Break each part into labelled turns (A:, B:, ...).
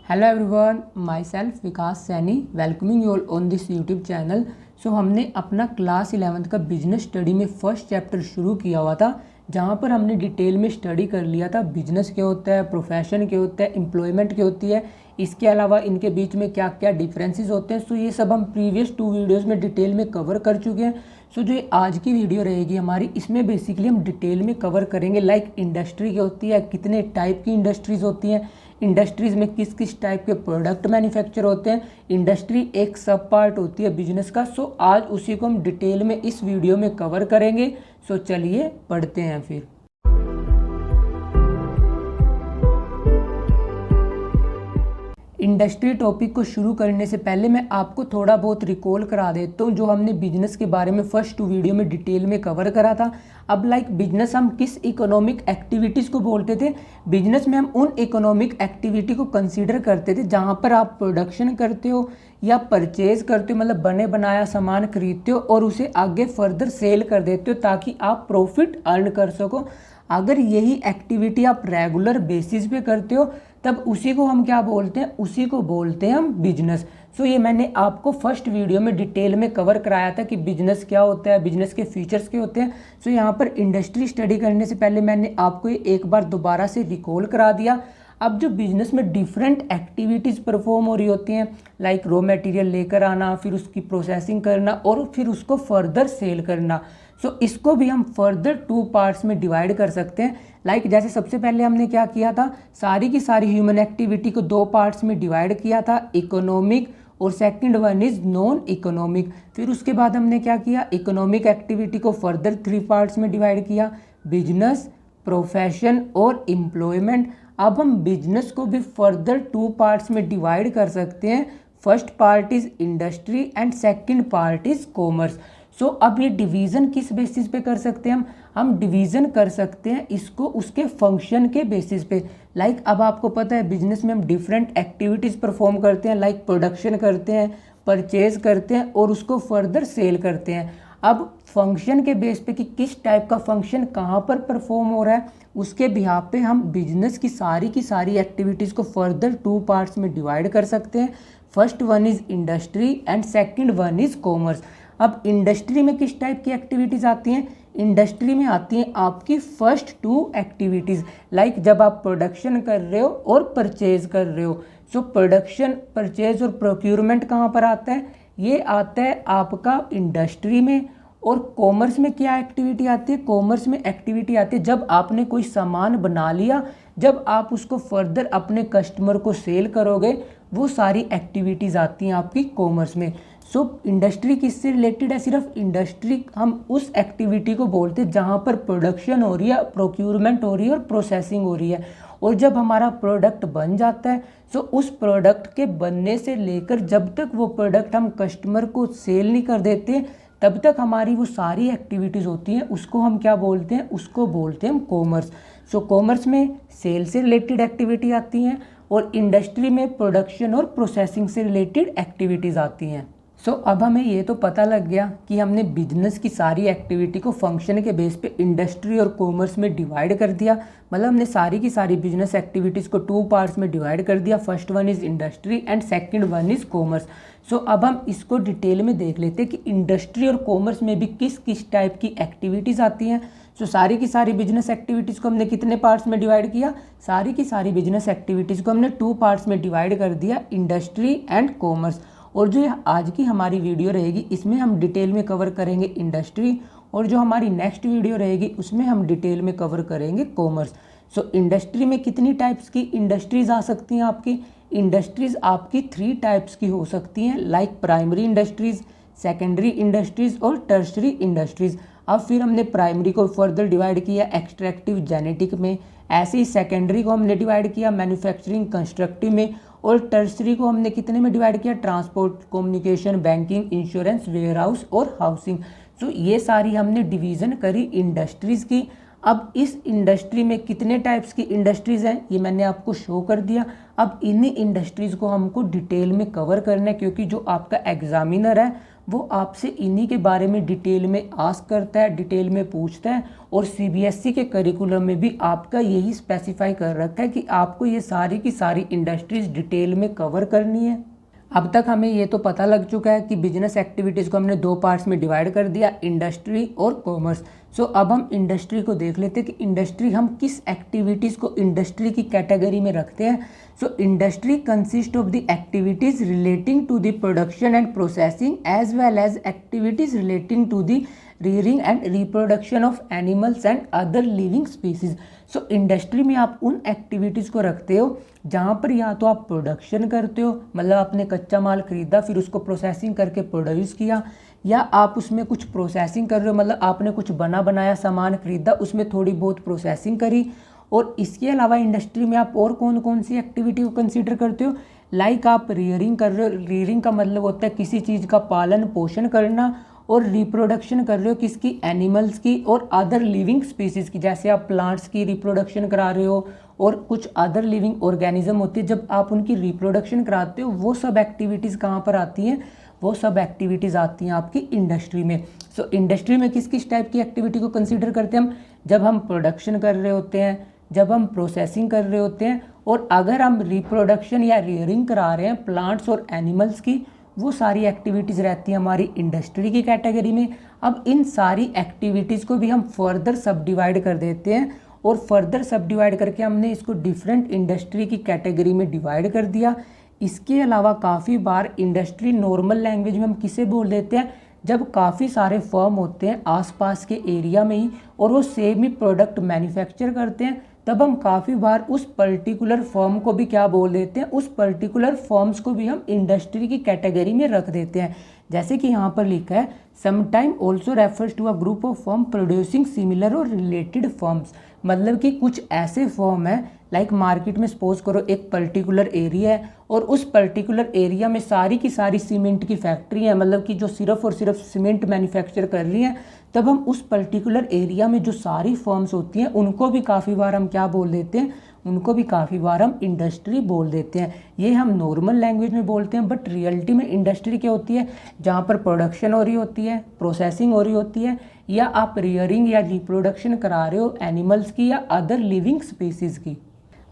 A: Hello everyone, myself Vikas Saini welcoming you all on this YouTube channel. So हमने अपना class 11th का business study में first chapter शुरू किया हुआ था, जहाँ पर हमने डिटेल में स्टडी कर लिया था बिजनेस क्या होता है, प्रोफेशन क्या होता है, एम्प्लॉयमेंट क्या होती है, इसके अलावा इनके बीच में क्या क्या डिफरेंसेस होते हैं। सो ये सब हम प्रीवियस 2 वीडियोज़ में डिटेल में कवर कर चुके हैं। सो जो आज की वीडियो रहेगी हमारी, इसमें बेसिकली हम डिटेल में कवर करेंगे लाइक इंडस्ट्री क्या होती है, कितने टाइप की इंडस्ट्रीज़ होती हैं, इंडस्ट्रीज़ में किस किस टाइप के प्रोडक्ट मैन्युफैक्चर होते हैं, इंडस्ट्री एक सब पार्ट होती है बिजनेस का। सो आज उसी को हम डिटेल में इस वीडियो में कवर करेंगे। सो चलिए पढ़ते हैं फिर। इंडस्ट्री टॉपिक को शुरू करने से पहले मैं आपको थोड़ा बहुत रिकॉल करा देता हूँ जो हमने बिजनेस के बारे में फर्स्ट 2 वीडियो में डिटेल में कवर करा था। अब लाइक बिजनेस हम किस इकोनॉमिक एक्टिविटीज़ को बोलते थे? बिजनेस में हम उन इकोनॉमिक एक्टिविटी को कंसीडर करते थे जहाँ पर आप प्रोडक्शन करते हो या परचेज करते हो, मतलब बने बनाया सामान खरीदते हो और उसे आगे फर्दर सेल कर देते हो ताकि आप प्रॉफिट अर्न कर सको। अगर यही एक्टिविटी आप रेगुलर बेसिस पे करते हो तब उसी को हम क्या बोलते हैं? उसी को बोलते हैं हम बिजनेस। सो ये मैंने आपको फर्स्ट वीडियो में डिटेल में कवर कराया था कि बिजनेस क्या होता है, बिजनेस के फीचर्स क्या होते हैं। सो यहाँ पर इंडस्ट्री स्टडी करने से पहले मैंने आपको एक बार दोबारा से रिकॉल करा दिया। अब जो बिजनेस में डिफरेंट एक्टिविटीज़ परफॉर्म हो रही होती हैं लाइक रॉ मटेरियल लेकर आना, फिर उसकी प्रोसेसिंग करना और फिर उसको फर्दर सेल करना। सो इसको भी हम फर्दर 2 पार्ट्स में डिवाइड कर सकते हैं। लाइक जैसे सबसे पहले हमने क्या किया था, सारी की सारी ह्यूमन एक्टिविटी को 2 पार्ट्स में डिवाइड किया था, इकोनॉमिक और second one is non economic. फिर उसके बाद हमने क्या किया, इकोनॉमिक एक्टिविटी को फर्दर 3 पार्ट्स में डिवाइड किया, बिजनेस, प्रोफेशन और एम्प्लॉयमेंट। अब हम बिजनेस को भी फर्दर 2 पार्ट्स में डिवाइड कर सकते हैं। First part is industry and second part is commerce. So अब ये डिवीज़न किस बेसिस पे कर सकते हैं? हम डिवीज़न कर सकते हैं इसको उसके फंक्शन के बेसिस पे। लाइक अब आपको पता है बिजनेस में हम डिफरेंट एक्टिविटीज़ परफॉर्म करते हैं, लाइक प्रोडक्शन करते हैं, परचेज करते हैं और उसको फर्दर सेल करते हैं। अब फंक्शन के बेस पे कि किस टाइप का फंक्शन कहाँ पर परफॉर्म हो रहा है, उसके बिहाफ पे हम बिजनेस की सारी एक्टिविटीज़ को फर्दर 2 पार्ट्स में डिवाइड कर सकते हैं। First one is industry and second one is commerce. अब इंडस्ट्री में किस टाइप की एक्टिविटीज़ आती हैं? इंडस्ट्री में आती हैं आपकी फर्स्ट 2 एक्टिविटीज़, लाइक जब आप प्रोडक्शन कर रहे हो और परचेज कर रहे हो। सो प्रोडक्शन, परचेज और प्रोक्यूरमेंट कहाँ पर आता है? ये आता है आपका इंडस्ट्री में। और कॉमर्स में क्या एक्टिविटी आती है? कॉमर्स में एक्टिविटी आती है जब आपने कोई सामान बना लिया, जब आप उसको फर्दर अपने कस्टमर को सेल करोगे, वो सारी एक्टिविटीज़ आती हैं आपकी कॉमर्स में। सो इंडस्ट्री किससे रिलेटेड है? सिर्फ इंडस्ट्री हम उस एक्टिविटी को बोलते हैं जहाँ पर प्रोडक्शन हो रही है, प्रोक्यूरमेंट हो रही है और प्रोसेसिंग हो रही है। और जब हमारा प्रोडक्ट बन जाता है, सो उस प्रोडक्ट के बनने से लेकर जब तक वो प्रोडक्ट हम कस्टमर को सेल नहीं कर देते तब तक हमारी वो सारी एक्टिविटीज़ होती हैं, उसको हम क्या बोलते हैं? उसको बोलते हैं हम कॉमर्स। सो कॉमर्स में सेल से रिलेटेड एक्टिविटी आती हैं और इंडस्ट्री में प्रोडक्शन और प्रोसेसिंग से रिलेटेड एक्टिविटीज़ आती हैं। सो अब हमें ये तो पता लग गया कि हमने बिजनेस की सारी एक्टिविटी को फंक्शन के बेस पे इंडस्ट्री और कॉमर्स में डिवाइड कर दिया, मतलब हमने सारी की सारी बिजनेस एक्टिविटीज़ को 2 पार्ट्स में डिवाइड कर दिया। First one is industry and second one is commerce. So अब हम इसको डिटेल में देख लेते हैं कि इंडस्ट्री और कॉमर्स में भी किस किस टाइप की एक्टिविटीज़ आती हैं। सो सारी की सारी बिजनेस एक्टिविटीज़ को हमने कितने पार्ट्स में डिवाइड किया? सारी की सारी बिजनेस एक्टिविटीज़ को हमने 2 पार्ट्स में डिवाइड कर दिया, इंडस्ट्री एंड कॉमर्स। और जो आज की हमारी वीडियो रहेगी इसमें हम डिटेल में कवर करेंगे इंडस्ट्री, और जो हमारी नेक्स्ट वीडियो रहेगी उसमें हम डिटेल में कवर करेंगे कॉमर्स। सो इंडस्ट्री में कितनी टाइप्स की इंडस्ट्रीज़ आ सकती हैं आपकी? इंडस्ट्रीज़ आपकी 3 टाइप्स की हो सकती हैं, like primary industries, secondary industries और टर्शरी इंडस्ट्रीज़। अब फिर हमने प्राइमरी को फर्दर डिवाइड किया एक्सट्रैक्टिव जेनेटिक में, ऐसे ही सेकेंडरी को हमने डिवाइड किया मैन्युफैक्चरिंग कंस्ट्रक्टिव में, और टर्सरी को हमने कितने में डिवाइड किया? Transport, communication, banking, insurance, warehouse और हाउसिंग। सो ये सारी हमने डिवीज़न करी इंडस्ट्रीज़ की। अब इस इंडस्ट्री में कितने टाइप्स की इंडस्ट्रीज़ हैं ये मैंने आपको शो कर दिया। अब इन्हीं इंडस्ट्रीज़ को हमको डिटेल में कवर करना है क्योंकि जो आपका एग्जामिनर है वो आपसे इन्हीं के बारे में डिटेल में आस्क करता है, डिटेल में पूछता है। और सीबीएसई के करिकुलम में भी आपका यही स्पेसिफाई कर रखा है कि आपको ये सारी की सारी इंडस्ट्रीज डिटेल में कवर करनी है। अब तक हमें ये तो पता लग चुका है कि बिजनेस एक्टिविटीज़ को हमने 2 पार्ट्स में डिवाइड कर दिया, इंडस्ट्री और कॉमर्स। सो अब हम इंडस्ट्री को देख लेते हैं कि इंडस्ट्री हम किस एक्टिविटीज़ को इंडस्ट्री की कैटेगरी में रखते हैं। So industry consist of the activities relating to the production and processing as well as activities relating to the rearing and reproduction of animals and other living species। So industry में आप उन activities को रखते हो जहाँ पर या तो आप प्रोडक्शन करते हो, मतलब आपने कच्चा माल खरीदा फिर उसको प्रोसेसिंग करके प्रोड्यूस किया, या आप उसमें कुछ प्रोसेसिंग कर रहे हो, मतलब आपने कुछ बना बनाया सामान खरीदा उसमें थोड़ी बहुत प्रोसेसिंग करी। और इसके अलावा इंडस्ट्री में आप और कौन कौन सी एक्टिविटी को कंसीडर करते हो, लाइक आप रियरिंग कर रहे हो। रियरिंग का मतलब होता है किसी चीज़ का पालन पोषण करना, और रिप्रोडक्शन कर रहे हो किसकी, एनिमल्स की और अदर लिविंग स्पीसीज़ की, जैसे आप प्लांट्स की रिप्रोडक्शन करा रहे हो और कुछ अदर लिविंग ऑर्गेनिज्म होती है, जब आप उनकी रिप्रोडक्शन कराते हो वो सब एक्टिविटीज़ कहाँ पर आती हैं, वो सब एक्टिविटीज़ आती हैं आपकी इंडस्ट्री में। सो इंडस्ट्री में किस किस टाइप की एक्टिविटी को कंसिडर करते हैं हम, जब हम प्रोडक्शन कर रहे होते हैं, जब हम प्रोसेसिंग कर रहे होते हैं, और अगर हम रिप्रोडक्शन या रियरिंग करा रहे हैं प्लांट्स और एनिमल्स की, वो सारी एक्टिविटीज़ रहती हैं हमारी इंडस्ट्री की कैटेगरी में। अब इन सारी एक्टिविटीज़ को भी हम फर्दर सब डिवाइड कर देते हैं, और फर्दर सब डिवाइड करके हमने इसको डिफरेंट इंडस्ट्री की कैटेगरी में डिवाइड कर दिया। इसके अलावा काफ़ी बार इंडस्ट्री नॉर्मल लैंग्वेज में हम किसे बोल देते हैं, जब काफ़ी सारे फर्म होते हैं आसपास के एरिया में ही और वो सेम ही प्रोडक्ट मैन्युफैक्चर करते हैं, तब हम काफ़ी बार उस पर्टिकुलर फर्म को भी क्या बोल देते हैं, उस पर्टिकुलर फर्म्स को भी हम इंडस्ट्री की कैटेगरी में रख देते हैं। जैसे कि यहाँ पर लिखा है sometime also refers to a group of firm producing similar और रिलेटेड फर्म्स, मतलब कि कुछ ऐसे फर्म है, लाइक मार्केट में सपोज करो एक पर्टिकुलर एरिया है और उस पर्टिकुलर एरिया में सारी की सारी सीमेंट की फैक्ट्री है, मतलब कि जो सिर्फ और सिर्फ सीमेंट मैन्युफैक्चर कर रही हैं, तब हम उस पर्टिकुलर एरिया में जो सारी फर्म्स होती हैं उनको भी काफ़ी बार हम क्या बोल देते हैं, उनको भी काफ़ी बार हम इंडस्ट्री बोल देते हैं। ये हम नॉर्मल लैंग्वेज में बोलते हैं, बट रियलिटी में इंडस्ट्री क्या होती है, जहाँ पर प्रोडक्शन हो रही होती है, प्रोसेसिंग हो रही होती है, या आप रियरिंग या रिप्रोडक्शन करा रहे हो एनिमल्स की या अदर लिविंग स्पीसीज़ की।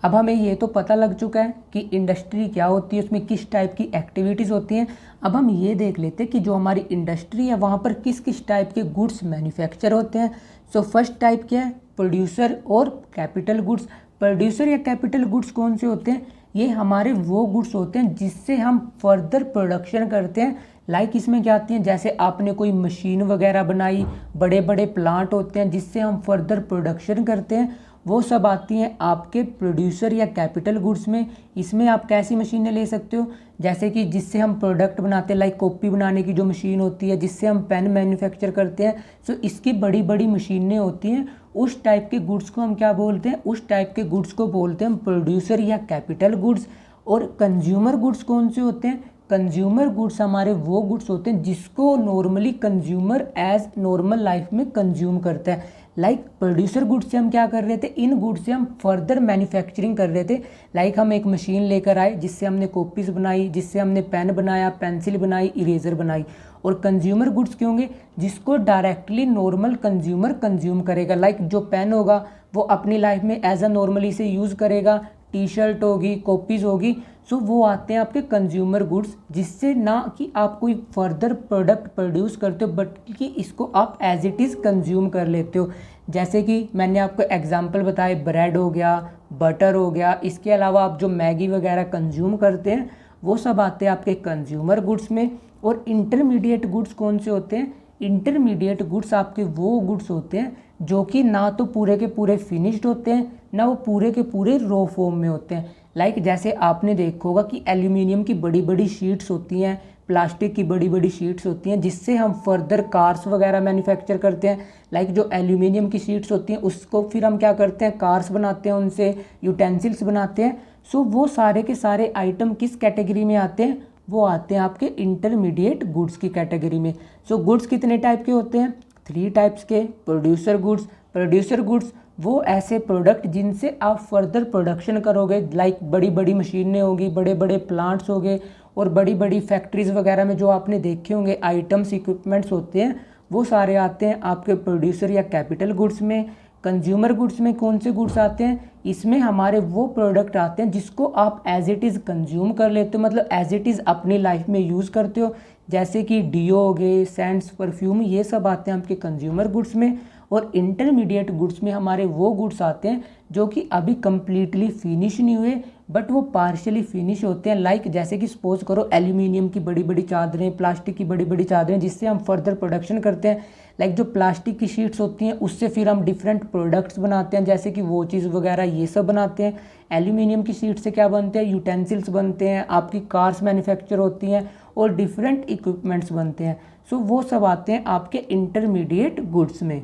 A: अब हमें ये तो पता लग चुका है कि इंडस्ट्री क्या होती है, उसमें किस टाइप की एक्टिविटीज़ होती हैं। अब हम ये देख लेते हैं कि जो हमारी इंडस्ट्री है वहाँ पर किस किस टाइप के गुड्स मैन्युफैक्चर होते हैं। सो फर्स्ट टाइप क्या है, प्रोड्यूसर और कैपिटल गुड्स। प्रोड्यूसर या कैपिटल गुड्स कौन से होते हैं, ये हमारे वो गुड्स होते हैं जिससे हम फर्दर प्रोडक्शन करते हैं। लाइक इसमें क्या आती हैं, जैसे आपने कोई मशीन वगैरह बनाई, बड़े बड़े प्लांट होते हैं जिससे हम फर्दर प्रोडक्शन करते हैं, वो सब आती हैं आपके प्रोड्यूसर या कैपिटल गुड्स में। इसमें आप कैसी मशीनें ले सकते हो, जैसे कि जिससे हम प्रोडक्ट बनाते हैं, लाइक कॉपी बनाने की जो मशीन होती है, जिससे हम पेन मैन्युफैक्चर करते हैं, सो इसकी बड़ी बड़ी मशीनें होती हैं। उस टाइप के गुड्स को हम क्या बोलते हैं, उस टाइप के गुड्स को बोलते हैं हम प्रोड्यूसर या कैपिटल गुड्स। और कंज्यूमर गुड्स कौन से होते हैं, कंज्यूमर गुड्स हमारे वो गुड्स होते हैं जिसको normally consumer as normal life में कंज्यूम करता है। लाइक प्रोड्यूसर गुड्स से हम क्या कर रहे थे, इन गुड्स से हम फर्दर मैन्युफैक्चरिंग कर रहे थे। लाइक हम एक मशीन लेकर आए जिससे हमने कॉपीज़ बनाई, जिससे हमने पेन बनाया, पेंसिल बनाई, इरेजर बनाई। और कंज्यूमर गुड्स क्यों होंगे, जिसको डायरेक्टली नॉर्मल कंज्यूमर कंज्यूम करेगा। लाइक जो पेन होगा वो अपनी लाइफ में एज अ नॉर्मली से यूज़ करेगा, टी शर्ट होगी, कॉपीज़ होगी, सो वो आते हैं आपके कंज्यूमर गुड्स, जिससे ना कि आप कोई फर्दर प्रोडक्ट प्रोड्यूस करते हो बल्कि इसको आप एज इट इज़ कंज्यूम कर लेते हो। जैसे कि मैंने आपको एग्जांपल बताए, ब्रेड हो गया, बटर हो गया, इसके अलावा आप जो मैगी वगैरह कंज्यूम करते हैं वो सब आते हैं आपके कंज्यूमर गुड्स में। और इंटरमीडिएट गुड्स कौन से होते हैं, इंटरमीडिएट गुड्स आपके वो गुड्स होते हैं जो कि ना तो पूरे के पूरे फिनिश्ड होते हैं, ना वो पूरे के पूरे रॉ फॉर्म में होते हैं। लाइक जैसे आपने देखा होगा कि एल्यूमिनियम की बड़ी बड़ी शीट्स होती हैं, प्लास्टिक की बड़ी बड़ी शीट्स होती हैं, जिससे हम फर्दर कार्स वगैरह मैन्युफैक्चर करते हैं। लाइक जो एल्यूमिनियम की शीट्स होती हैं उसको फिर हम क्या करते हैं, कार्स बनाते हैं, उनसे यूटेंसिल्स बनाते हैं। सो वो सारे के सारे आइटम किस कैटेगरी में आते हैं, वो आते हैं आपके इंटरमीडिएट गुड्स की कैटेगरी में। सो गुड्स कितने टाइप के होते हैं, 3 टाइप्स के। प्रोड्यूसर गुड्स, प्रोड्यूसर गुड्स वो ऐसे प्रोडक्ट जिनसे आप फर्दर प्रोडक्शन करोगे, लाइक बड़ी बड़ी मशीनें होगी, बड़े बड़े प्लांट्स होंगे, और बड़ी बड़ी फैक्ट्रीज़ वगैरह में जो आपने देखे होंगे आइटम्स इक्विपमेंट्स होते हैं वो सारे आते हैं आपके प्रोड्यूसर या कैपिटल गुड्स में। कंज्यूमर गुड्स में कौन से गुड्स आते हैं, इसमें हमारे वो प्रोडक्ट आते हैं जिसको आप एज इट इज़ कंज्यूम कर लेते हो, मतलब एज इट इज़ अपनी लाइफ में यूज़ करते हो, जैसे कि डीओ हो गए, सेंट्स, परफ्यूम, ये सब आते हैं आपके कंज्यूमर गुड्स में। और इंटरमीडिएट गुड्स में हमारे वो गुड्स आते हैं जो कि अभी कंप्लीटली फिनिश नहीं हुए बट वो पार्शियली फिनिश होते हैं। लाइक जैसे कि सपोज करो एल्यूमिनियम की बड़ी बड़ी चादरें, प्लास्टिक की बड़ी बड़ी चादरें जिससे हम फर्दर प्रोडक्शन करते हैं। लाइक जो प्लास्टिक की शीट्स होती हैं उससे फिर हम डिफरेंट प्रोडक्ट्स बनाते हैं, जैसे कि वॉचेस वगैरह ये सब बनाते हैं। एल्यूमिनियम की शीट से क्या बनते हैं, यूटेंसिल्स बनते हैं, आपकी कार्स मैन्युफैक्चर होती हैं और डिफरेंट इक्विपमेंट्स बनते हैं। सो वो सब आते हैं आपके इंटरमीडिएट गुड्स में।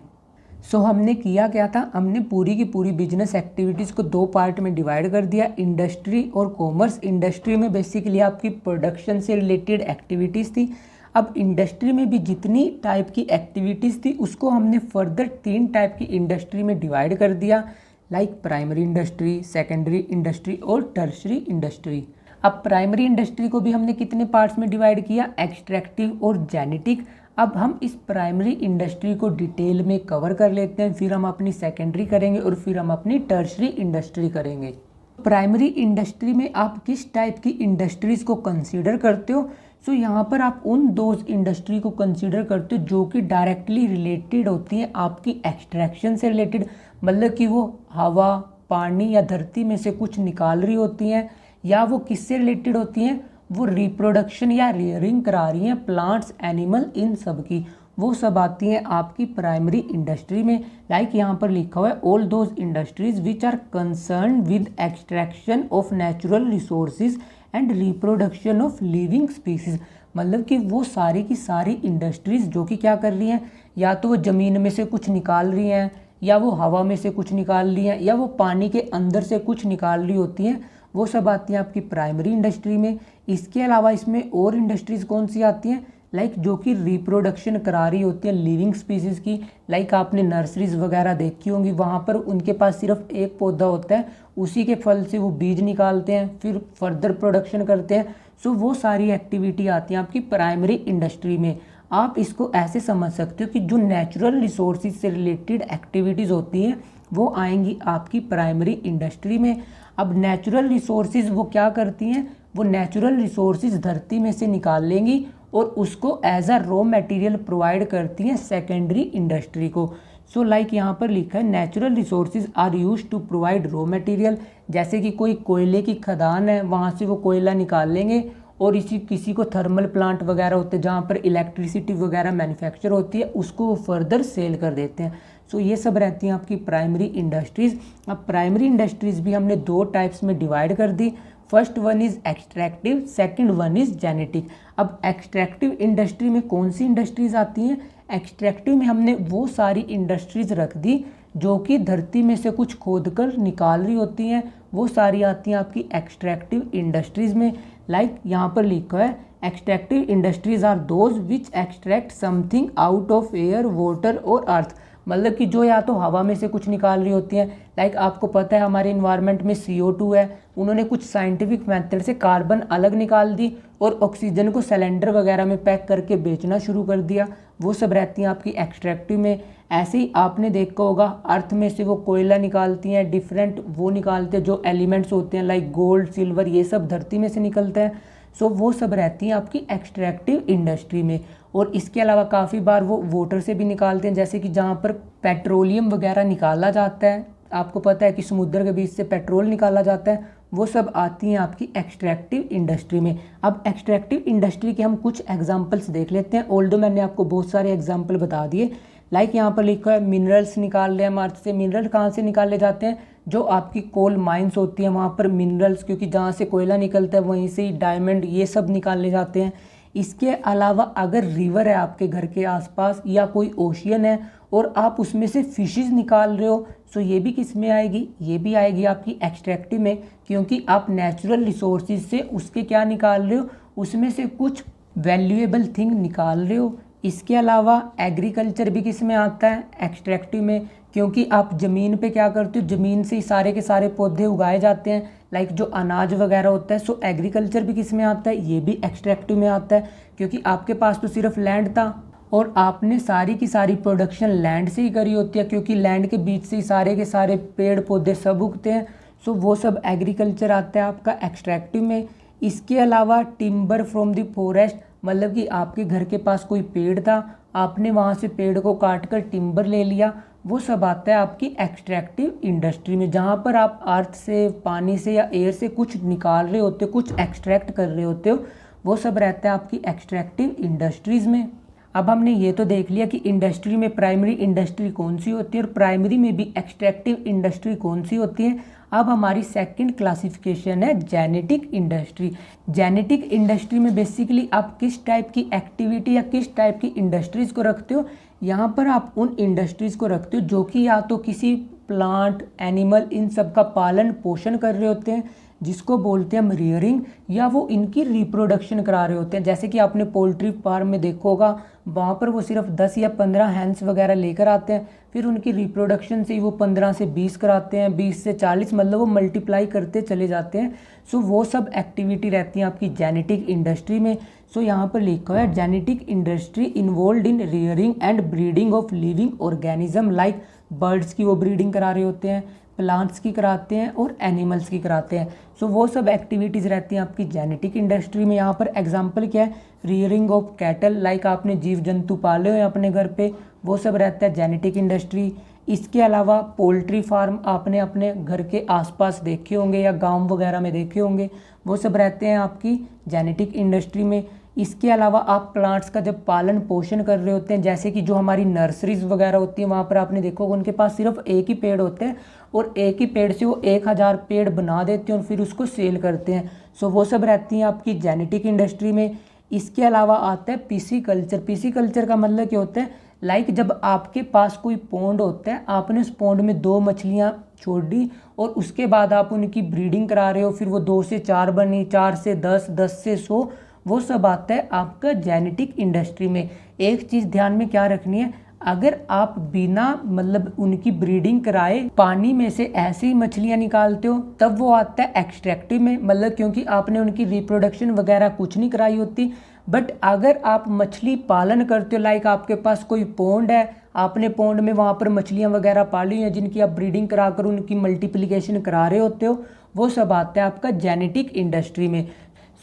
A: हमने किया क्या था, हमने पूरी की पूरी बिजनेस एक्टिविटीज़ को दो पार्ट में डिवाइड कर दिया, इंडस्ट्री और कॉमर्स। इंडस्ट्री में बेसिकली आपकी प्रोडक्शन से रिलेटेड एक्टिविटीज़ थी। अब इंडस्ट्री में भी जितनी टाइप की एक्टिविटीज़ थी उसको हमने फर्दर 3 टाइप की इंडस्ट्री में डिवाइड कर दिया, like primary industry, secondary industry और टर्शरी इंडस्ट्री। अब प्राइमरी इंडस्ट्री को भी हमने कितने पार्ट्स में डिवाइड किया, एक्सट्रैक्टिव और जेनेटिक। अब हम इस प्राइमरी इंडस्ट्री को डिटेल में कवर कर लेते हैं, फिर हम अपनी सेकेंडरी करेंगे और फिर हम अपनी टर्शरी इंडस्ट्री करेंगे। प्राइमरी इंडस्ट्री में आप किस टाइप की इंडस्ट्रीज़ को कंसीडर करते हो, यहाँ पर आप उन दो इंडस्ट्री को कंसीडर करते हो जो कि डायरेक्टली रिलेटेड होती हैं आपकी एक्सट्रैक्शन से रिलेटेड, मतलब कि वो हवा, पानी या धरती में से कुछ निकाल रही होती हैं, या वो किससे रिलेटेड होती हैं, वो रिप्रोडक्शन या रेयरिंग करा रही हैं प्लांट्स, एनिमल, इन सब की, वो सब आती हैं आपकी प्राइमरी इंडस्ट्री में। लाइक यहाँ पर लिखा हुआ है all those industries which are concern with extraction of natural resources and reproduction of living species, मतलब कि वो सारी की सारी इंडस्ट्रीज जो कि क्या कर रही हैं, या तो वो ज़मीन में से कुछ निकाल रही हैं, या वो हवा में से कुछ निकाल रही हैं, या वो पानी के अंदर से कुछ निकाल रही होती हैं, वो सब आती हैं आपकी प्राइमरी इंडस्ट्री में। इसके अलावा इसमें और इंडस्ट्रीज़ कौन सी आती हैं, लाइक जो कि रिप्रोडक्शन करा रही होती है लिविंग स्पीसीज़ की। लाइक आपने नर्सरीज वगैरह देखी होंगी, वहाँ पर उनके पास सिर्फ एक पौधा होता है, उसी के फल से वो बीज निकालते हैं, फिर फर्दर प्रोडक्शन करते हैं। वो सारी एक्टिविटी आती हैं आपकी प्राइमरी इंडस्ट्री में। आप इसको ऐसे समझ सकते हो कि जो नेचुरल रिसोर्सेज से रिलेटेड एक्टिविटीज़ होती हैं वो आएंगी आपकी प्राइमरी इंडस्ट्री में। अब नेचुरल रिसोर्सेज वो क्या करती हैं, वो नेचुरल रिसोर्सेज धरती में से निकाल लेंगी और उसको as a raw material provide करती हैं सेकेंडरी इंडस्ट्री को। लाइक यहाँ पर लिखा है natural resources are used to provide raw material, जैसे कि कोई कोयले की खदान है, वहाँ से वो कोयला निकाल लेंगे और किसी को थर्मल प्लांट वगैरह होते हैं जहाँ पर इलेक्ट्रिसिटी वगैरह मैन्युफैक्चर होती है, उसको वो फर्दर सेल कर देते हैं। ये सब रहती हैं आपकी प्राइमरी इंडस्ट्रीज़। अब प्राइमरी इंडस्ट्रीज़ भी हमने 2 टाइप्स में डिवाइड कर दी, first one is extractive, second one is genetic. अब एक्सट्रैक्टिव इंडस्ट्री में कौन सी इंडस्ट्रीज़ आती हैं, एक्सट्रैक्टिव में हमने वो सारी इंडस्ट्रीज़ रख दी जो कि धरती में से कुछ खोदकर निकाल रही होती हैं, वो सारी आती हैं आपकी एक्सट्रैक्टिव इंडस्ट्रीज़ में। लाइक यहाँ पर लिखा है extractive industries are those which extract something out of air, water और अर्थ, मतलब कि जो या तो हवा में से कुछ निकाल रही होती हैं। लाइक आपको पता है हमारे इन्वायरमेंट में CO2 है, उन्होंने कुछ साइंटिफिक मेथड से कार्बन अलग निकाल दी और ऑक्सीजन को सिलेंडर वगैरह में पैक करके बेचना शुरू कर दिया, वो सब रहती हैं आपकी एक्सट्रैक्टिव में। ऐसे ही आपने देखा होगा अर्थ में से वो कोयला निकालती हैं, डिफरेंट वो निकालते हैं जो एलिमेंट्स होते हैं लाइक गोल्ड, सिल्वर, ये सब धरती में से निकलते हैं। वो सब रहती हैं आपकी एक्सट्रैक्टिव इंडस्ट्री में। और इसके अलावा काफ़ी बार वो वाटर से भी निकालते हैं, जैसे कि जहाँ पर पेट्रोलियम वगैरह निकाला जाता है, आपको पता है कि समुद्र के बीच से पेट्रोल निकाला जाता है, वो सब आती हैं आपकी एक्सट्रैक्टिव इंडस्ट्री में। अब एक्सट्रैक्टिव इंडस्ट्री के हम कुछ एग्जांपल्स देख लेते हैं, ऑल्दो मैंने आपको बहुत सारे एग्जांपल बता दिए। लाइक यहाँ पर लिखा है मिनरल्स निकाल रहे हैं हम अर्थ से। मिनरल कहाँ से निकाले जाते हैं, जो आपकी कोल माइंस होती हैं वहाँ पर मिनरल्स, क्योंकि जहाँ से कोयला निकलता है वहीं से ही डायमंड ये सब निकाले जाते हैं। इसके अलावा अगर रिवर है आपके घर के आसपास या कोई ओशियन है और आप उसमें से फिशेस निकाल रहे हो, ये भी किस में आएगी, ये भी आएगी आपकी एक्सट्रैक्टिव में, क्योंकि आप नेचुरल रिसोर्सेज से उसके क्या निकाल रहे हो, उसमें से कुछ वैल्यूएबल थिंग निकाल रहे हो, इसके अलावा एग्रीकल्चर भी किस में आता है, एक्सट्रैक्टिव में, क्योंकि आप ज़मीन पे क्या करते हो, ज़मीन से ही सारे के सारे पौधे उगाए जाते हैं, लाइक जो अनाज वगैरह होता है। सो एग्रीकल्चर भी किस में आता है, ये भी एक्सट्रैक्टिव में आता है, क्योंकि आपके पास तो सिर्फ लैंड था और आपने सारी की सारी प्रोडक्शन लैंड से ही करी होती है, क्योंकि लैंड के बीच से ही सारे के सारे पेड़ पौधे सब उगते हैं। सो वो सब एग्रीकल्चर आता है आपका एक्सट्रैक्टिव में। इसके अलावा टिम्बर फ्रॉम द फॉरेस्ट, मतलब कि आपके घर के पास कोई पेड़ था, आपने वहाँ से पेड़ को काट कर टिम्बर ले लिया, वो सब आता है आपकी एक्सट्रैक्टिव इंडस्ट्री में, जहाँ पर आप अर्थ से, पानी से या एयर से कुछ निकाल रहे होते हो, कुछ एक्सट्रैक्ट कर रहे होते हो, वो सब रहता है आपकी एक्सट्रैक्टिव इंडस्ट्रीज़ में। अब हमने ये तो देख लिया कि इंडस्ट्री में प्राइमरी इंडस्ट्री कौन सी होती है और प्राइमरी में भी एक्सट्रैक्टिव इंडस्ट्री कौन सी होती है। अब हमारी सेकंड क्लासिफिकेशन है जेनेटिक इंडस्ट्री। जेनेटिक इंडस्ट्री में बेसिकली आप किस टाइप की एक्टिविटी या किस टाइप की इंडस्ट्रीज़ को रखते हो, यहाँ पर आप उन इंडस्ट्रीज़ को रखते हो जो कि या तो किसी प्लांट, एनिमल, इन सब का पालन पोषण कर रहे होते हैं, जिसको बोलते हैं हम रियरिंग, या वो इनकी रिप्रोडक्शन करा रहे होते हैं। जैसे कि आपने पोल्ट्री फार्म में देखा होगा, वहाँ पर वो सिर्फ 10 या 15 हैंस वगैरह लेकर आते हैं, फिर उनकी रिप्रोडक्शन से ही वो 15 से 20 कराते हैं, 20 से 40, मतलब वो मल्टीप्लाई करते चले जाते हैं। सो वो सब एक्टिविटी रहती है आपकी जेनेटिक इंडस्ट्री में। सो यहाँ पर लिखा हुआ है genetic industry involve in rearing and breeding of living organism, like birds की वो ब्रीडिंग करा रहे होते हैं, प्लांट्स की कराते हैं और एनिमल्स की कराते हैं। सो वो सब एक्टिविटीज़ रहती हैं आपकी जेनेटिक इंडस्ट्री में। यहाँ पर एग्जांपल क्या है, रियरिंग ऑफ कैटल, लाइक आपने जीव जंतु पाले हुए अपने घर पे, वो सब रहता है जेनेटिक इंडस्ट्री। इसके अलावा पोल्ट्री फार्म आपने अपने घर के आसपास देखे होंगे या गांव वगैरह में देखे होंगे, वो सब रहते हैं आपकी जेनेटिक इंडस्ट्री में। इसके अलावा आप प्लांट्स का जब पालन पोषण कर रहे होते हैं, जैसे कि जो हमारी नर्सरीज वगैरह होती हैं, वहाँ पर आपने देखो उनके पास सिर्फ एक ही पेड़ होते हैं और एक ही पेड़ से वो 1000 पेड़ बना देते हैं और फिर उसको सेल करते हैं। सो वो सब रहती हैं आपकी जेनेटिक इंडस्ट्री में। इसके अलावा आता है पिसिकल्चर। पिसिकल्चर का मतलब क्या होता है, लाइक जब आपके पास कोई पॉन्ड होता है, आपने उस पॉन्ड में 2 मछलियाँ छोड़ दी और उसके बाद आप उनकी ब्रीडिंग करा रहे हो, फिर वो 2 से 4 बनी, 4 से 10, 10 से 100, वो सब आता है आपका जेनेटिक इंडस्ट्री में। एक चीज़ ध्यान में क्या रखनी है, अगर आप बिना मतलब उनकी ब्रीडिंग कराए पानी में से ऐसे ही मछलियाँ निकालते हो, तब वो आता है एक्सट्रैक्टिव में, मतलब क्योंकि आपने उनकी रिप्रोडक्शन वगैरह कुछ नहीं कराई होती। बट अगर आप मछली पालन करते हो, लाइक आपके पास कोई पॉन्ड है, आपने पॉन्ड में वहाँ पर मछलियाँ वगैरह पाली हैं जिनकी आप ब्रीडिंग कराकर उनकी मल्टीप्लिकेशन करा रहे होते हो, वो सब आता है आपका जेनेटिक इंडस्ट्री में।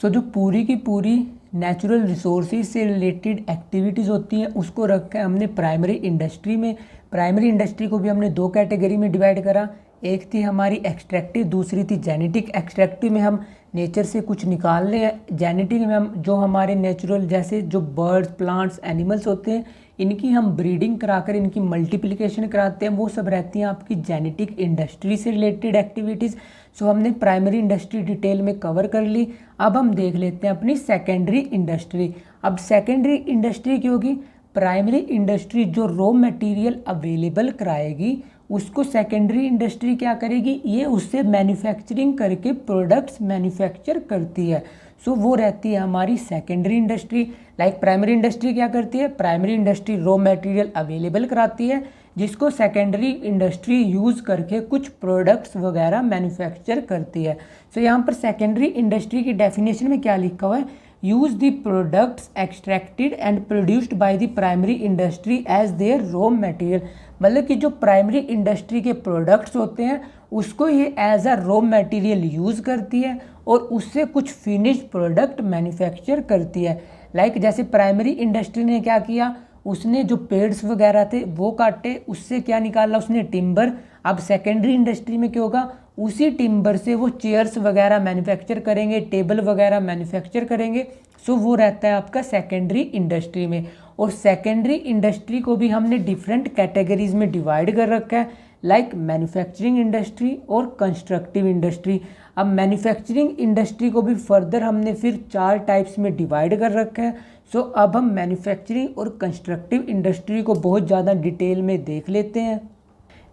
A: सो जो पूरी की पूरी नेचुरल रिसोर्सेज से रिलेटेड एक्टिविटीज़ होती हैं, उसको रखा है हमने प्राइमरी इंडस्ट्री में। प्राइमरी इंडस्ट्री को भी हमने 2 कैटेगरी में डिवाइड करा, एक थी हमारी एक्सट्रैक्टिव, दूसरी थी जेनेटिक। एक्सट्रैक्टिव में हम नेचर से कुछ निकाल रहे हैं, जेनेटिक में हम जो हमारे नेचुरल जैसे जो बर्ड्स, प्लांट्स, एनिमल्स होते हैं, इनकी हम ब्रीडिंग कराकर इनकी मल्टीप्लिकेशन कराते हैं, वो सब रहती हैं आपकी जेनेटिक इंडस्ट्री से रिलेटेड एक्टिविटीज़। सो हमने प्राइमरी इंडस्ट्री डिटेल में कवर कर ली। अब हम देख लेते हैं अपनी सेकेंडरी इंडस्ट्री। अब सेकेंडरी इंडस्ट्री की होगी, प्राइमरी इंडस्ट्री जो रॉ मटेरियल अवेलेबल कराएगी उसको सेकेंडरी इंडस्ट्री क्या करेगी, ये उससे मैन्युफैक्चरिंग करके प्रोडक्ट्स मैन्युफैक्चर करती है। सो वो रहती है हमारी secondary industry. Like primary industry क्या करती है, primary industry raw material available कराती है जिसको सेकेंडरी इंडस्ट्री यूज़ करके कुछ प्रोडक्ट्स वगैरह मैन्युफैक्चर करती है। सो यहाँ पर सेकेंडरी इंडस्ट्री की डेफिनेशन में क्या लिखा हुआ है, use the products extracted and produced by the primary industry as their raw material, मतलब कि जो प्राइमरी इंडस्ट्री के प्रोडक्ट्स होते हैं उसको ये as a raw material use करती है और उससे कुछ फिनिश्ड प्रोडक्ट मैन्युफैक्चर करती है। लाइक जैसे प्राइमरी इंडस्ट्री ने क्या किया, उसने जो पेड्स वगैरह थे वो काटे, उससे क्या निकाला उसने, टिम्बर। अब सेकेंडरी इंडस्ट्री में क्या होगा, उसी टिम्बर से वो चेयर्स वगैरह मैन्युफैक्चर करेंगे, टेबल वगैरह मैन्युफैक्चर करेंगे। सो वो रहता है आपका सेकेंडरी इंडस्ट्री में। और सेकेंडरी इंडस्ट्री को भी हमने डिफरेंट कैटेगरीज में डिवाइड कर रखा है, लाइक मैन्युफैक्चरिंग इंडस्ट्री और कंस्ट्रक्टिव इंडस्ट्री। अब मैन्युफैक्चरिंग इंडस्ट्री को भी फर्दर हमने फिर 4 टाइप्स में डिवाइड कर रखा है। सो अब हम मैन्युफैक्चरिंग और कंस्ट्रक्टिव इंडस्ट्री को बहुत ज़्यादा डिटेल में देख लेते हैं।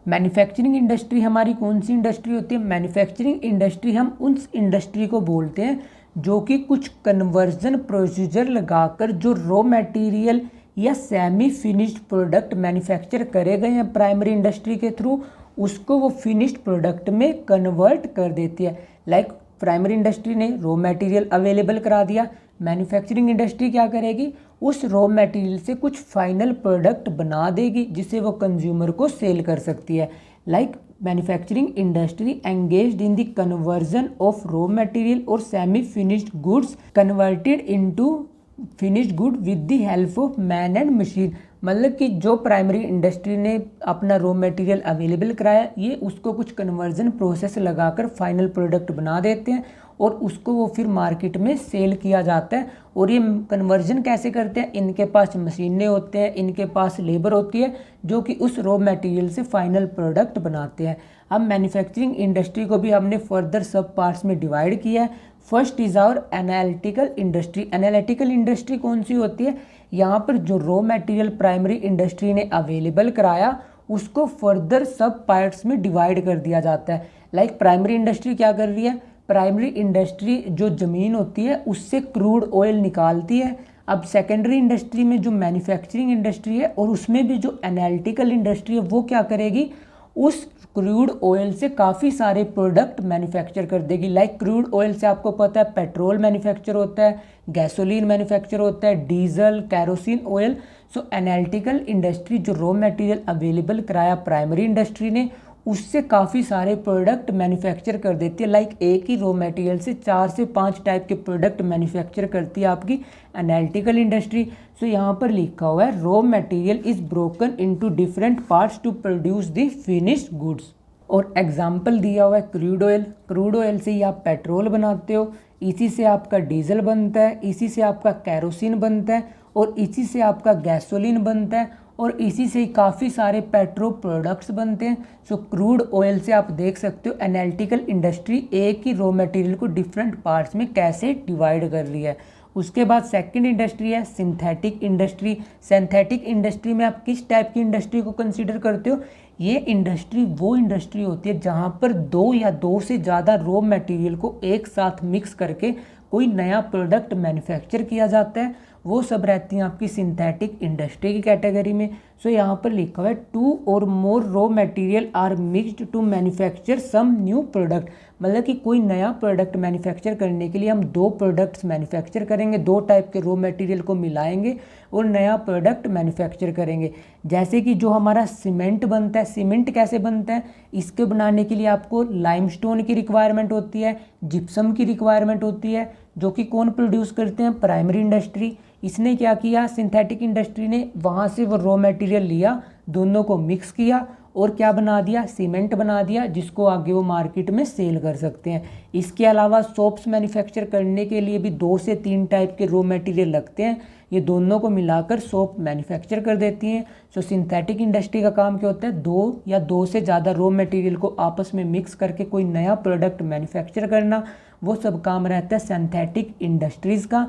A: मैन्युफैक्चरिंग इंडस्ट्री हमारी कौन सी इंडस्ट्री होती है, मैन्युफैक्चरिंग इंडस्ट्री हम उस इंडस्ट्री को बोलते हैं जो कि कुछ कन्वर्जन प्रोसीजर लगाकर जो रॉ मटेरियल या सेमी फिनिश्ड प्रोडक्ट मैन्युफैक्चर करे गए हैं प्राइमरी इंडस्ट्री के थ्रू, उसको वो फिनिश्ड प्रोडक्ट में कन्वर्ट कर देती है। लाइक प्राइमरी इंडस्ट्री ने रॉ मटेरियल अवेलेबल करा दिया, मैन्युफैक्चरिंग इंडस्ट्री क्या करेगी, उस रॉ मटेरियल से कुछ फाइनल प्रोडक्ट बना देगी जिसे वो कंज्यूमर को सेल कर सकती है। Like manufacturing industry engaged in the conversion of raw material और semi finished goods converted into finished good with the help of man and machine. मतलब कि जो प्राइमरी इंडस्ट्री ने अपना रॉ मटेरियल अवेलेबल कराया, ये उसको कुछ कन्वर्जन प्रोसेस लगाकर फाइनल प्रोडक्ट बना देते हैं और उसको वो फिर मार्केट में सेल किया जाता है। और ये कन्वर्जन कैसे करते हैं, इनके पास मशीनें होते हैं, इनके पास लेबर होती है जो कि उस रॉ मटेरियल से फाइनल प्रोडक्ट बनाते हैं। अब मैन्युफैक्चरिंग इंडस्ट्री को भी हमने फर्दर सब पार्ट्स में डिवाइड किया है। First is our analytical industry. Analytical industry कौन सी होती है, यहाँ पर जो रॉ मटेरियल प्राइमरी इंडस्ट्री ने अवेलेबल कराया उसको फर्दर सब पार्ट्स में डिवाइड कर दिया जाता है। लाइक प्राइमरी इंडस्ट्री क्या कर रही है, प्राइमरी इंडस्ट्री जो ज़मीन होती है उससे क्रूड ऑयल निकालती है। अब सेकेंडरी इंडस्ट्री में जो मैन्युफैक्चरिंग इंडस्ट्री है और उसमें भी जो एनालिटिकल इंडस्ट्री है वो क्या करेगी, उस क्रूड ऑयल से काफ़ी सारे प्रोडक्ट मैन्युफैक्चर कर देगी। लाइक क्रूड ऑयल से आपको पता है पेट्रोल मैन्युफैक्चर होता है, गैसोलीन मैन्युफैक्चर होता है, डीजल, कैरोसिन ऑयल। सो एनालिटिकल इंडस्ट्री जो रॉ मटेरियल अवेलेबल कराया प्राइमरी इंडस्ट्री ने, उससे काफ़ी सारे प्रोडक्ट मैन्युफैक्चर कर देती है। लाइक एक ही रॉ मटेरियल से 4 से 5 टाइप के प्रोडक्ट मैन्युफैक्चर करती है आपकी एनालिटिकल इंडस्ट्री। सो यहाँ पर लिखा हुआ है raw material is broken into different parts to produce the finished goods. और एग्जाम्पल दिया हुआ है क्रूड ऑयल। क्रूड ऑयल से ही आप पेट्रोल बनाते हो, इसी से आपका डीजल बनता है, इसी से आपका कैरोसिन बनता है और इसी से आपका गैसोलीन बनता है और इसी से ही काफ़ी सारे पेट्रो प्रोडक्ट्स बनते हैं। सो क्रूड ऑयल से आप देख सकते हो एनालिटिकल इंडस्ट्री एक ही रॉ मटेरियल को डिफरेंट पार्ट्स में कैसे डिवाइड कर रही है। उसके बाद सेकंड इंडस्ट्री है सिंथेटिक इंडस्ट्री। सिंथेटिक इंडस्ट्री में आप किस टाइप की इंडस्ट्री को कंसीडर करते हो, ये इंडस्ट्री वो इंडस्ट्री होती है जहाँ पर 2 या 2 से ज़्यादा रॉ मटेरियल को एक साथ मिक्स करके कोई नया प्रोडक्ट मैन्युफैक्चर किया जाता है, वो सब रहती हैं आपकी सिंथेटिक इंडस्ट्री की कैटेगरी में। सो यहाँ पर लिखा हुआ है 2 और more raw material are mixed to manufacture some new product. मतलब कि कोई नया प्रोडक्ट मैन्युफैक्चर करने के लिए हम 2 प्रोडक्ट्स मैन्युफैक्चर करेंगे, 2 टाइप के रॉ मटेरियल को मिलाएंगे और नया प्रोडक्ट मैन्युफैक्चर करेंगे। जैसे कि जो हमारा सीमेंट बनता है, सीमेंट कैसे बनता है, इसके बनाने के लिए आपको लाइमस्टोन की रिक्वायरमेंट होती है, जिप्सम की रिक्वायरमेंट होती है, जो कि कौन प्रोड्यूस करते हैं, प्राइमरी इंडस्ट्री। इसने क्या किया, सिंथेटिक इंडस्ट्री ने वहाँ से वो रॉ मटेरियल लिया, दोनों को मिक्स किया और क्या बना दिया, सीमेंट बना दिया, जिसको आगे वो मार्केट में सेल कर सकते हैं। इसके अलावा सोप्स मैन्युफैक्चर करने के लिए भी 2 से 3 टाइप के रॉ मटेरियल लगते हैं, ये दोनों को मिलाकर सोप मैन्युफैक्चर कर देती हैं। सो सिंथेटिक इंडस्ट्री का काम क्या होता है, 2 या 2 से ज़्यादा रॉ मटेरियल को आपस में मिक्स करके कोई नया प्रोडक्ट मैन्युफैक्चर करना, वो सब काम रहता है सिंथेटिक इंडस्ट्रीज़ का।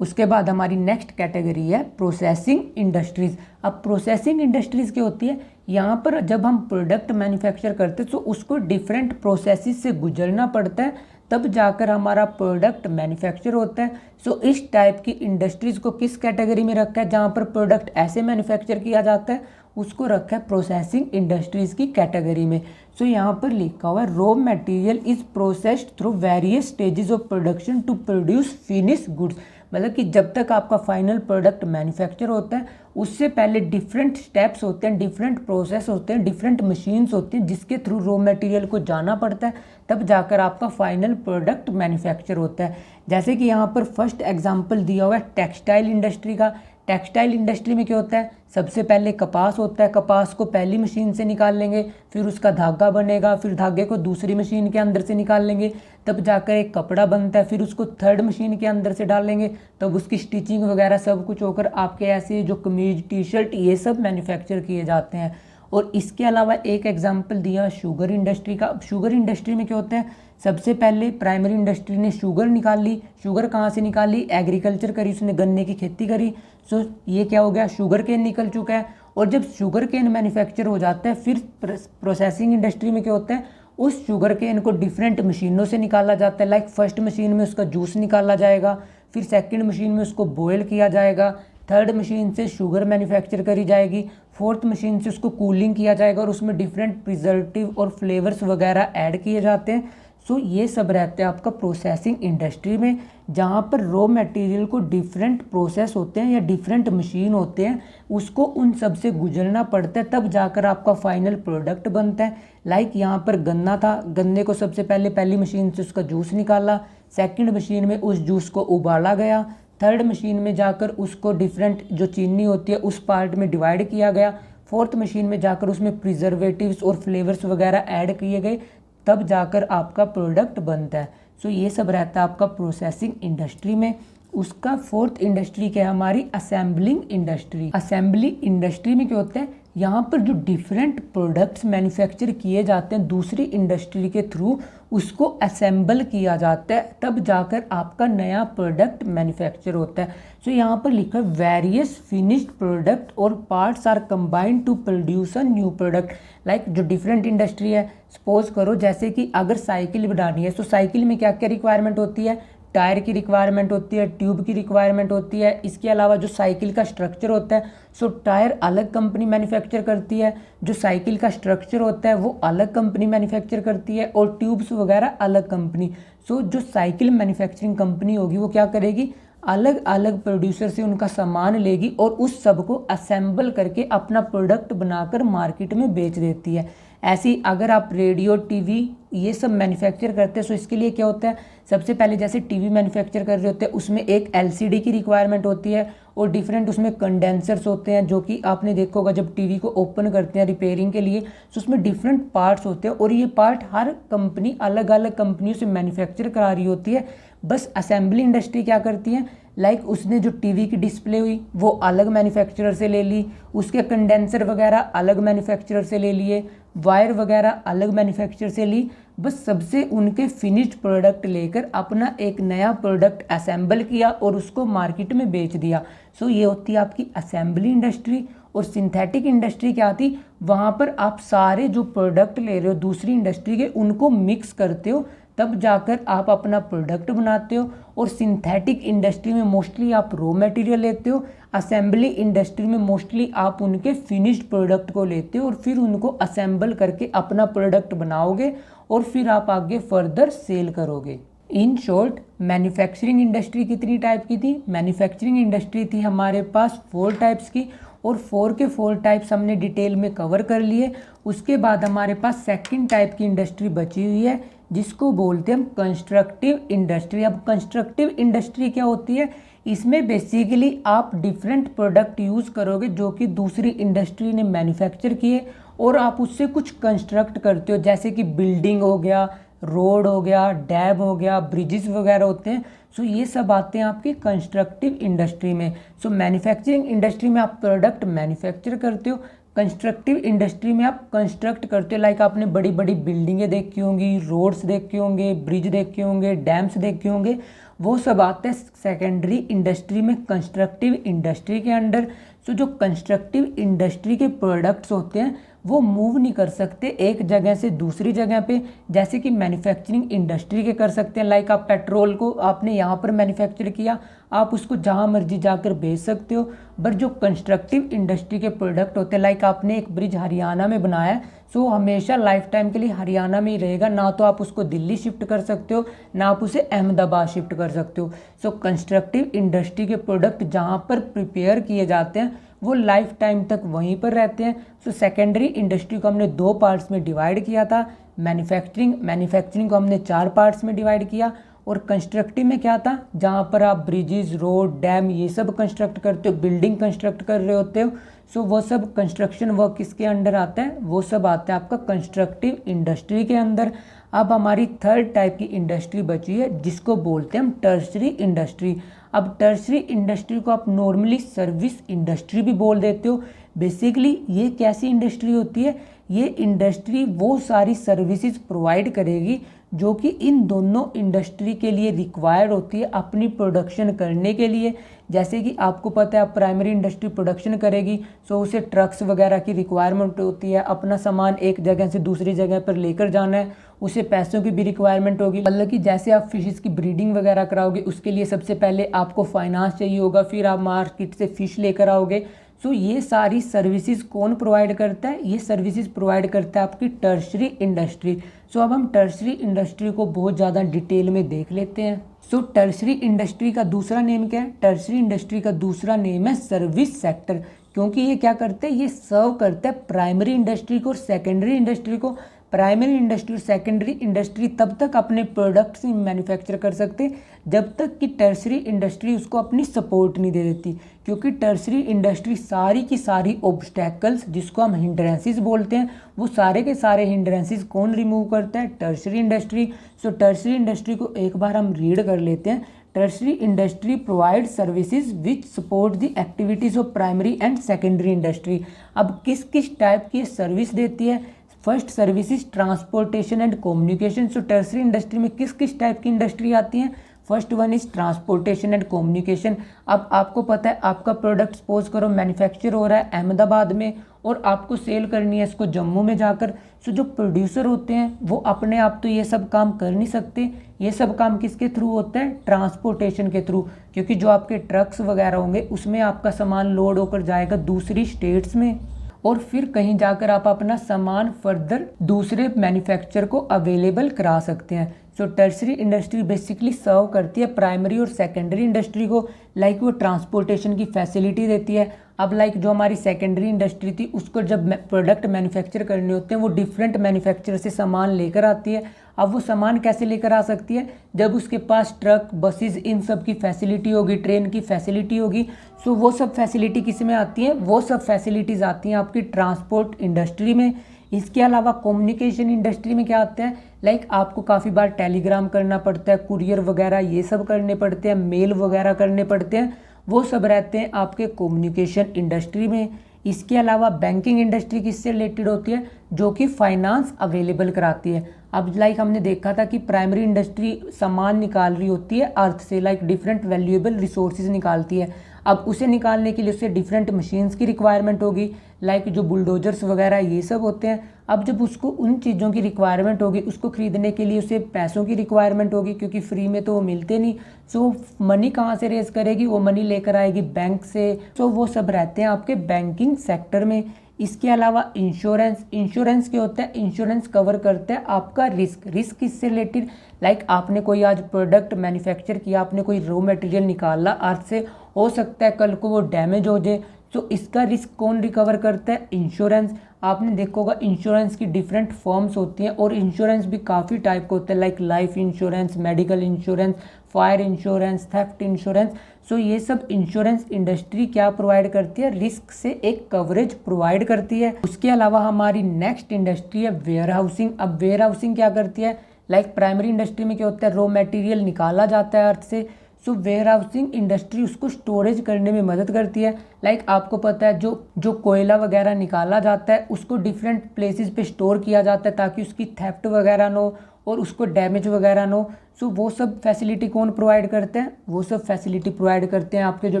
A: उसके बाद हमारी नेक्स्ट कैटेगरी है प्रोसेसिंग इंडस्ट्रीज़। अब प्रोसेसिंग इंडस्ट्रीज़ क्या होती है, यहाँ पर जब हम प्रोडक्ट मैन्युफैक्चर करते हैं तो उसको डिफरेंट प्रोसेसेस से गुजरना पड़ता है, तब जाकर हमारा प्रोडक्ट मैन्युफैक्चर होता है। सो इस टाइप की इंडस्ट्रीज़ को किस कैटेगरी में रखा है, जहाँ पर प्रोडक्ट ऐसे मैन्युफैक्चर किया जाता है उसको रखा है प्रोसेसिंग इंडस्ट्रीज़ की कैटेगरी में। सो यहाँ पर लिखा हुआ है raw material is processed through various stages of production to produce finish goods. मतलब कि जब तक आपका फाइनल प्रोडक्ट मैन्युफैक्चर होता है उससे पहले डिफरेंट स्टेप्स होते हैं, डिफरेंट प्रोसेस होते हैं, डिफरेंट मशीन्स होती हैं जिसके थ्रू रॉ मटेरियल को जाना पड़ता है, तब जाकर आपका फाइनल प्रोडक्ट मैन्युफैक्चर होता है। जैसे कि यहाँ पर फर्स्ट एग्जांपल दिया हुआ है टेक्सटाइल इंडस्ट्री का। टेक्सटाइल इंडस्ट्री में क्या होता है, सबसे पहले कपास होता है, कपास को पहली मशीन से निकाल लेंगे, फिर उसका धागा बनेगा, फिर धागे को दूसरी मशीन के अंदर से निकाल लेंगे, तब जाकर एक कपड़ा बनता है, फिर उसको थर्ड मशीन के अंदर से डाल लेंगे, तब उसकी स्टिचिंग वगैरह सब कुछ होकर आपके ऐसे जो कमीज, टी शर्ट, ये सब मैन्युफैक्चर किए जाते हैं। और इसके अलावा एक एग्जांपल दिया शुगर इंडस्ट्री का। शुगर इंडस्ट्री में क्या होता है, सबसे पहले प्राइमरी इंडस्ट्री ने शुगर निकाल ली। शुगर कहाँ से निकाली, एग्रीकल्चर करी, उसने गन्ने की खेती करी। सो ये क्या हो गया, शुगर केन निकल चुका है। और जब शुगर केन मैन्युफैक्चर हो जाता है, फिर प्रोसेसिंग इंडस्ट्री में क्या होता है, उस शुगर केन को डिफरेंट मशीनों से निकाला जाता है। लाइक फर्स्ट मशीन में उसका जूस निकाला जाएगा, फिर सेकंड मशीन में उसको बॉयल किया जाएगा, थर्ड मशीन से शुगर मैन्युफैक्चर करी जाएगी, फोर्थ मशीन से उसको कूलिंग किया जाएगा और उसमें डिफरेंट प्रिजर्वेटिव और फ्लेवर्स वगैरह ऐड किए जाते हैं। सो ये सब रहता है आपका प्रोसेसिंग इंडस्ट्री में, जहाँ पर रॉ मटेरियल को डिफरेंट प्रोसेस होते हैं या डिफरेंट मशीन होते हैं, उसको उन सब से गुजरना पड़ता है, तब जाकर आपका फाइनल प्रोडक्ट बनता है। लाइक यहाँ पर गन्ना था, गन्ने को सबसे पहले पहली मशीन से उसका जूस निकाला, सेकंड मशीन में उस जूस को उबाला गया, थर्ड मशीन में जाकर उसको डिफरेंट जो चीनी होती है उस पार्ट में डिवाइड किया गया, फोर्थ मशीन में जाकर उसमें प्रिजर्वेटिव्स और फ्लेवर्स वगैरह ऐड किए गए, तब जाकर आपका प्रोडक्ट बनता है। सो ये सब रहता है आपका प्रोसेसिंग इंडस्ट्री में। उसका फोर्थ इंडस्ट्री क्या है हमारी, असेंबलिंग इंडस्ट्री। असेंबली इंडस्ट्री में क्या होता है, यहाँ पर जो डिफरेंट प्रोडक्ट्स मैन्युफैक्चर किए जाते हैं दूसरी इंडस्ट्री के थ्रू, उसको असेंबल किया जाता है, तब जाकर आपका नया प्रोडक्ट मैन्युफैक्चर होता है। सो यहाँ पर लिखा है वेरियस फिनिश्ड प्रोडक्ट और parts are combined to produce a new product. Like जो डिफरेंट इंडस्ट्री है, सपोज करो जैसे कि अगर साइकिल बनानी है, तो साइकिल में क्या क्या रिक्वायरमेंट होती है, टायर की रिक्वायरमेंट होती है, ट्यूब की रिक्वायरमेंट होती है, इसके अलावा जो साइकिल का स्ट्रक्चर होता है, सो टायर अलग कंपनी मैन्युफैक्चर करती है, जो साइकिल का स्ट्रक्चर होता है वो अलग कंपनी मैन्युफैक्चर करती है, और ट्यूब्स वगैरह अलग कंपनी। सो जो साइकिल मैन्युफैक्चरिंग कंपनी होगी वो क्या करेगी, अलग अलग प्रोड्यूसर से उनका सामान लेगी और उस सब को असेंबल करके अपना प्रोडक्ट बनाकर मार्केट में बेच देती है। ऐसी अगर आप रेडियो, टीवी ये सब मैन्युफैक्चर करते हैं, सो इसके लिए क्या होता है, सबसे पहले जैसे टीवी मैन्युफैक्चर कर रहे होते हैं उसमें एक एलसीडी की रिक्वायरमेंट होती है और डिफरेंट उसमें कंडेंसर्स होते हैं, जो कि आपने देखा होगा जब टीवी को ओपन करते हैं रिपेयरिंग के लिए, तो उसमें डिफरेंट पार्ट्स होते हैं और ये पार्ट हर कंपनी अलग अलग कंपनियों से मैन्युफैक्चर करा रही होती है। बस असेंबली इंडस्ट्री क्या करती है, लाइक उसने जो टीवी की डिस्प्ले हुई वो अलग मैन्युफैक्चरर से ले ली, उसके कंडेंसर वगैरह अलग मैन्युफैक्चरर से ले लिए, वायर वगैरह अलग मैन्युफैक्चरर से ली, बस सबसे उनके फिनिश्ड प्रोडक्ट लेकर अपना एक नया प्रोडक्ट असेंबल किया और उसको मार्केट में बेच दिया। सो ये होती है आपकी असेंबली इंडस्ट्री। और सिंथेटिक इंडस्ट्री क्या आती, वहाँ पर आप सारे जो प्रोडक्ट ले रहे हो दूसरी इंडस्ट्री के उनको मिक्स करते हो, तब जाकर आप अपना प्रोडक्ट बनाते हो। और सिंथेटिक इंडस्ट्री में मोस्टली आप रॉ मटेरियल लेते हो, असेंबली इंडस्ट्री में मोस्टली आप उनके फिनिश्ड प्रोडक्ट को लेते हो और फिर उनको असेंबल करके अपना प्रोडक्ट बनाओगे और फिर आप आगे फर्दर सेल करोगे। इन शॉर्ट मैन्युफैक्चरिंग इंडस्ट्री कितनी टाइप की थी, मैन्युफैक्चरिंग इंडस्ट्री थी हमारे पास 4 टाइप्स की, और 4 के 4 टाइप्स हमने डिटेल में कवर कर लिए। उसके बाद हमारे पास सेकंड टाइप की इंडस्ट्री बची हुई है जिसको बोलते हैं हम कंस्ट्रक्टिव इंडस्ट्री। अब कंस्ट्रक्टिव इंडस्ट्री क्या होती है, इसमें बेसिकली आप डिफरेंट प्रोडक्ट यूज़ करोगे जो कि दूसरी इंडस्ट्री ने मैन्युफैक्चर किए और आप उससे कुछ कंस्ट्रक्ट करते हो, जैसे कि बिल्डिंग हो गया, रोड हो गया, डैम हो गया, ब्रिजेस वगैरह होते हैं। सो ये सब आते हैं आपकी कंस्ट्रक्टिव इंडस्ट्री में। सो मैन्युफैक्चरिंग इंडस्ट्री में आप प्रोडक्ट मैन्युफैक्चर करते हो, कंस्ट्रक्टिव इंडस्ट्री में आप कंस्ट्रक्ट करते हो। लाइक आपने बड़ी बड़ी बिल्डिंगें देखी होंगी, रोड्स देखे होंगे, ब्रिज देखे होंगे, डैम्स देखे होंगे, वो सब आते हैं सेकेंडरी इंडस्ट्री में, कंस्ट्रक्टिव इंडस्ट्री के अंडर। सो जो कंस्ट्रक्टिव इंडस्ट्री के प्रोडक्ट्स होते हैं वो मूव नहीं कर सकते एक जगह से दूसरी जगह पे, जैसे कि मैन्युफैक्चरिंग इंडस्ट्री के कर सकते हैं। लाइक आप पेट्रोल को आपने यहाँ पर मैन्युफैक्चर किया, आप उसको जहाँ मर्जी जाकर बेच सकते हो। बट जो कंस्ट्रक्टिव इंडस्ट्री के प्रोडक्ट होते हैं, लाइक आपने एक ब्रिज हरियाणा में बनाया है, सो हमेशा लाइफ टाइम के लिए हरियाणा में ही रहेगा, ना तो आप उसको दिल्ली शिफ्ट कर सकते हो ना आप उसे अहमदाबाद शिफ्ट कर सकते हो। सो कंस्ट्रक्टिव इंडस्ट्री के प्रोडक्ट जहाँ पर प्रिपेयर किए जाते हैं वो लाइफ टाइम तक वहीं पर रहते हैं। सो सेकेंडरी इंडस्ट्री को हमने 2 पार्ट्स में डिवाइड किया था, मैन्युफैक्चरिंग को हमने 4 पार्ट्स में डिवाइड किया, और कंस्ट्रक्टिव में क्या था, जहाँ पर आप ब्रिजेस, रोड, डैम ये सब कंस्ट्रक्ट करते हो, बिल्डिंग कंस्ट्रक्ट कर रहे होते हो। सो वो सब कंस्ट्रक्शन वर्क किसके अंडर आता है, वो सब आता है आपका कंस्ट्रक्टिव इंडस्ट्री के अंदर। अब हमारी थर्ड टाइप की इंडस्ट्री बची है जिसको बोलते हैं हम टर्शरी इंडस्ट्री। अब टर्शरी इंडस्ट्री को आप नॉर्मली सर्विस इंडस्ट्री भी बोल देते हो। बेसिकली ये कैसी इंडस्ट्री होती है, ये इंडस्ट्री वो सारी सर्विसेज प्रोवाइड करेगी जो कि इन दोनों इंडस्ट्री के लिए रिक्वायर्ड होती है अपनी प्रोडक्शन करने के लिए। जैसे कि आपको पता है आप प्राइमरी इंडस्ट्री प्रोडक्शन करेगी, सो उसे ट्रक्स वगैरह की रिक्वायरमेंट होती है, अपना सामान एक जगह से दूसरी जगह पर लेकर जाना है, उसे पैसों की भी रिक्वायरमेंट होगी। मतलब कि जैसे आप फिशेस की ब्रीडिंग वगैरह कराओगे, उसके लिए सबसे पहले आपको फाइनेंस चाहिए होगा, फिर आप मार्केट से फ़िश लेकर आओगे। सो ये सारी सर्विसेज कौन प्रोवाइड करता है? ये सर्विसेज प्रोवाइड करता है आपकी टर्शरी इंडस्ट्री। सो अब हम टर्शरी इंडस्ट्री को बहुत ज़्यादा डिटेल में देख लेते हैं। सो टर्शरी इंडस्ट्री का दूसरा नेम क्या है? टर्शरी इंडस्ट्री का दूसरा नेम है सर्विस सेक्टर, क्योंकि ये क्या करते हैं? ये सर्व करते हैं प्राइमरी इंडस्ट्री को और सेकेंडरी इंडस्ट्री को। प्राइमरी इंडस्ट्री और सेकेंडरी इंडस्ट्री तब तक अपने प्रोडक्ट्स मैन्युफैक्चर कर सकते जब तक कि टर्शरी इंडस्ट्री उसको अपनी सपोर्ट नहीं दे देती, क्योंकि टर्शरी इंडस्ट्री सारी की सारी ऑब्स्टैकल्स, जिसको हम हिंड्रेंसेस बोलते हैं, वो सारे के सारे हिंड्रेंसेस कौन रिमूव करता है? Tertiary industry. So tertiary industry को एक बार हम रीड कर लेते हैं। Tertiary industry provide services which support the activities of primary and secondary industry. अब किस किस टाइप की सर्विस देती है? First services transportation and communication. So tertiary industry में किस किस टाइप की इंडस्ट्री आती है? First one is transportation and communication. अब आपको पता है आपका प्रोडक्ट सपोज करो मैन्युफैक्चर हो रहा है अहमदाबाद में और आपको सेल करनी है इसको जम्मू में जाकर। सो जो प्रोड्यूसर होते हैं वो अपने आप तो ये सब काम कर नहीं सकते, ये सब काम किसके थ्रू होता है? ट्रांसपोर्टेशन के थ्रू, क्योंकि जो आपके ट्रक्स वगैरह होंगे उसमें आपका सामान लोड होकर जाएगा दूसरी स्टेट्स में और फिर कहीं जाकर आप अपना सामान फर्दर दूसरे मैन्युफैक्चर को अवेलेबल करा सकते हैं। सो टर्शरी इंडस्ट्री बेसिकली सर्व करती है प्राइमरी और सेकेंडरी इंडस्ट्री को। लाइक वो ट्रांसपोर्टेशन की फैसिलिटी देती है। अब लाइक जो हमारी सेकेंडरी इंडस्ट्री थी उसको जब प्रोडक्ट मैन्युफैक्चर करने होते हैं वो डिफरेंट मैन्युफैक्चरर से सामान लेकर आती है। अब वो सामान कैसे लेकर आ सकती है? जब उसके पास ट्रक, बसेस, इन सब की फैसिलिटी होगी, ट्रेन की फैसिलिटी होगी। सो वो सब फैसिलिटी किस में आती हैं? वो सब फैसिलिटीज़ आती हैं आपकी ट्रांसपोर्ट इंडस्ट्री में। इसके अलावा कम्युनिकेशन इंडस्ट्री में क्या आता है? लाइक आपको काफ़ी बार टेलीग्राम करना पड़ता है, कुरियर वगैरह ये सब करने पड़ते हैं, मेल वगैरह करने पड़ते हैं, वो सब रहते हैं आपके कम्युनिकेशन इंडस्ट्री में। इसके अलावा बैंकिंग इंडस्ट्री किससे रिलेटेड होती है? जो कि फाइनेंस अवेलेबल कराती है। अब लाइक हमने देखा था कि प्राइमरी इंडस्ट्री सामान निकाल रही होती है अर्थ से, लाइक डिफरेंट वैल्यूएबल रिसोर्सेज निकालती है। अब उसे निकालने के लिए उससे डिफरेंट मशीन्स की रिक्वायरमेंट होगी, लाइक जो बुलडोजर्स वगैरह ये सब होते हैं। अब जब उसको उन चीज़ों की रिक्वायरमेंट होगी, उसको खरीदने के लिए उसे पैसों की रिक्वायरमेंट होगी, क्योंकि फ्री में तो वो मिलते नहीं। सो मनी कहाँ से रेज करेगी? वो मनी लेकर आएगी बैंक से। सो वो सब रहते हैं आपके बैंकिंग सेक्टर में। इसके अलावा इंश्योरेंस क्या होता है? इंश्योरेंस कवर करता है आपका रिस्क किससे रिलेटेड? लाइक आपने कोई आज प्रोडक्ट मैन्युफैक्चर किया, आपने कोई रॉ मटेरियल निकाला अर्थ से, हो सकता है कल को वो डैमेज हो जाए। तो इसका रिस्क कौन रिकवर करता है? इंश्योरेंस। आपने देखा होगा इंश्योरेंस की डिफरेंट फॉर्म्स होती हैं और इंश्योरेंस भी काफ़ी टाइप का होता है, like life insurance, medical insurance, fire insurance, theft insurance. So ये सब इंश्योरेंस इंडस्ट्री क्या प्रोवाइड करती है? रिस्क से एक कवरेज प्रोवाइड करती है। उसके अलावा हमारी नेक्स्ट इंडस्ट्री है वेयर हाउसिंग। अब वेयर हाउसिंग क्या करती है? लाइक प्राइमरी इंडस्ट्री में क्या होता है? रॉ मटेरियल निकाला जाता है अर्थ से। सो वेयर हाउसिंग इंडस्ट्री उसको स्टोरेज करने में मदद करती है। लाइक आपको पता है जो कोयला वगैरह निकाला जाता है उसको डिफरेंट प्लेसेस पे स्टोर किया जाता है ताकि उसकी थेफ्ट वगैरह न हो और उसको डैमेज वगैरह न हो। सो वो सब फैसिलिटी कौन प्रोवाइड करते हैं? वो सब फैसिलिटी प्रोवाइड करते हैं आपके जो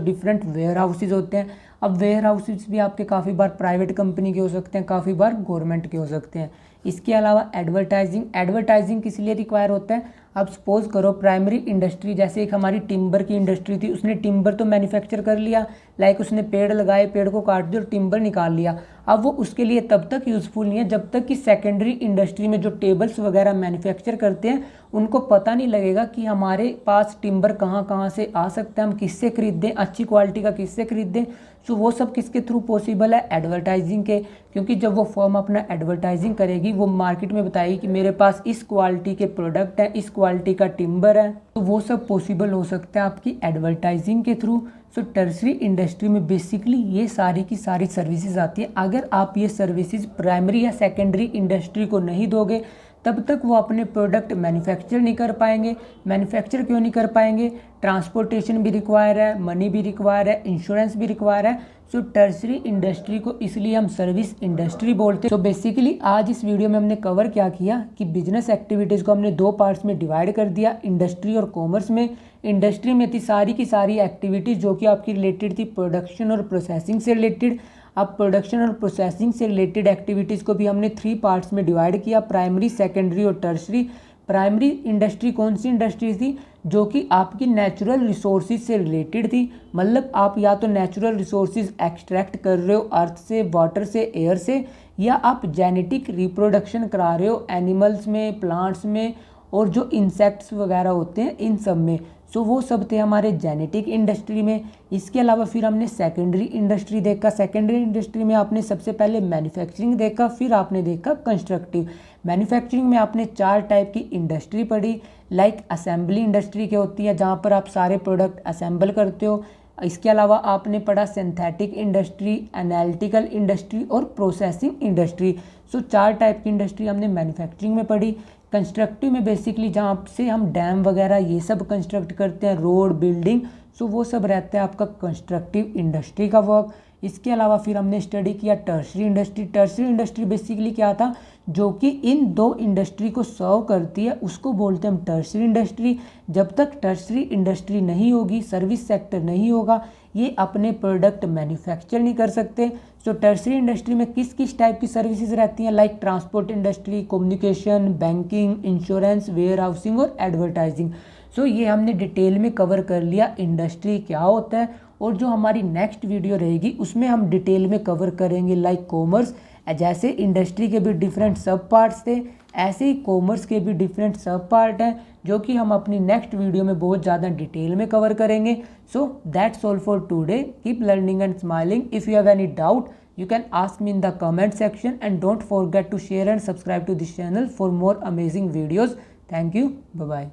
A: डिफरेंट वेयर हाउसेज होते हैं। अब वेयर हाउसेज भी आपके काफ़ी बार प्राइवेट कंपनी के हो सकते हैं, काफ़ी बार गवर्नमेंट के हो सकते हैं। इसके अलावा एडवर्टाइजिंग किस लिए रिक्वायर होता है? अब सपोज करो प्राइमरी इंडस्ट्री, जैसे एक हमारी टिम्बर की इंडस्ट्री थी, उसने टिम्बर तो मैन्युफैक्चर कर लिया, लाइक उसने पेड़ लगाए, पेड़ को काट दिया और टिम्बर निकाल लिया। अब वो उसके लिए तब तक यूज़फुल नहीं है जब तक कि सेकेंडरी इंडस्ट्री में जो टेबल्स वगैरह मैन्युफैक्चर करते हैं उनको पता नहीं लगेगा कि हमारे पास टिम्बर कहाँ कहाँ से आ सकता है, हम किससे खरीदें, अच्छी क्वालिटी का किससे खरीदें। सो वो सब किसके थ्रू पॉसिबल है? एडवर्टाइजिंग के। क्योंकि जब वो फर्म अपना एडवर्टाइजिंग करेगी, वो मार्केट में बताएगी कि मेरे पास इस क्वालिटी के प्रोडक्ट हैं, इस क्वालिटी का टिम्बर है, तो वो सब पॉसिबल हो सकता है आपकी एडवर्टाइजिंग के थ्रू। सो टर्शरी इंडस्ट्री में बेसिकली ये सारी की सारी सर्विसेज आती है। अगर आप ये सर्विसेज प्राइमरी या सेकेंडरी इंडस्ट्री को नहीं दोगे तब तक वो अपने प्रोडक्ट मैन्युफैक्चर नहीं कर पाएंगे। मैन्युफैक्चर क्यों नहीं कर पाएंगे? ट्रांसपोर्टेशन भी रिक्वायर है, मनी भी रिक्वायर है, इंश्योरेंस भी रिक्वायर है। सो टर्शरी इंडस्ट्री को इसलिए हम सर्विस इंडस्ट्री बोलते हैं। सो बेसिकली आज इस वीडियो में हमने कवर क्या किया कि बिजनेस एक्टिविटीज़ को हमने दो पार्ट्स में डिवाइड कर दिया, इंडस्ट्री और कॉमर्स में। इंडस्ट्री में थी सारी की सारी एक्टिविटीज़ जो कि आपकी रिलेटेड थी प्रोडक्शन और प्रोसेसिंग से रिलेटेड। अब प्रोडक्शन और प्रोसेसिंग से रिलेटेड एक्टिविटीज़ को भी हमने 3 पार्ट्स में डिवाइड किया, प्राइमरी, सेकेंडरी और टर्शरी। प्राइमरी इंडस्ट्री कौन सी इंडस्ट्री थी? जो कि आपकी नेचुरल रिसोर्सेज से रिलेटेड थी, मतलब आप या तो नेचुरल रिसोर्सेज एक्सट्रैक्ट कर रहे हो अर्थ से, वाटर से, एयर से, या आप जेनेटिक रिप्रोडक्शन करा रहे हो एनिमल्स में, प्लांट्स में, और जो इंसेक्ट्स वगैरह होते हैं इन सब में। सो वो सब थे हमारे जेनेटिक इंडस्ट्री में। इसके अलावा फिर हमने सेकेंडरी इंडस्ट्री देखा। सेकेंडरी इंडस्ट्री में आपने सबसे पहले मैन्युफैक्चरिंग देखा, फिर आपने देखा कंस्ट्रक्टिव। मैन्युफैक्चरिंग में आपने 4 टाइप की इंडस्ट्री पढ़ी, लाइक असेंबली इंडस्ट्री क्या होती है, जहाँ पर आप सारे प्रोडक्ट असेंबल करते हो। इसके अलावा आपने पढ़ा सिंथेटिक इंडस्ट्री, एनालिटिकल इंडस्ट्री और प्रोसेसिंग इंडस्ट्री। सो 4 टाइप की इंडस्ट्री हमने मैन्युफैक्चरिंग में पढ़ी। कंस्ट्रक्टिव में बेसिकली जहाँ से हम डैम वगैरह ये सब कंस्ट्रक्ट करते हैं, रोड, बिल्डिंग, सो वो सब रहता है आपका कंस्ट्रक्टिव इंडस्ट्री का वर्क। इसके अलावा फिर हमने स्टडी किया tertiary industry. Tertiary industry basically क्या था, जो कि इन 2 इंडस्ट्री को सर्व करती है, उसको बोलते हैं हम टर्शरी इंडस्ट्री। जब तक टर्शरी इंडस्ट्री नहीं होगी, सर्विस सेक्टर नहीं होगा, ये अपने प्रोडक्ट मैन्युफैक्चर नहीं कर सकते। सो टर्शरी इंडस्ट्री में किस किस टाइप की सर्विसेज रहती हैं, like transport industry, communication, banking, insurance, warehousing और एडवर्टाइजिंग। सो ये हमने डिटेल में कवर कर लिया इंडस्ट्री क्या होता है। और जो हमारी नेक्स्ट वीडियो रहेगी उसमें हम डिटेल में कवर करेंगे लाइक कॉमर्स। जैसे इंडस्ट्री के भी डिफरेंट सब पार्ट्स थे, ऐसे ही कॉमर्स के भी डिफरेंट सब पार्ट हैं, जो कि हम अपनी नेक्स्ट वीडियो में बहुत ज़्यादा डिटेल में कवर करेंगे। So that's all for today. Keep learning and smiling. If you have any doubt you can ask me in the comment section, and don't forget to share and subscribe to this channel for more amazing videos. Thank you. Bye bye.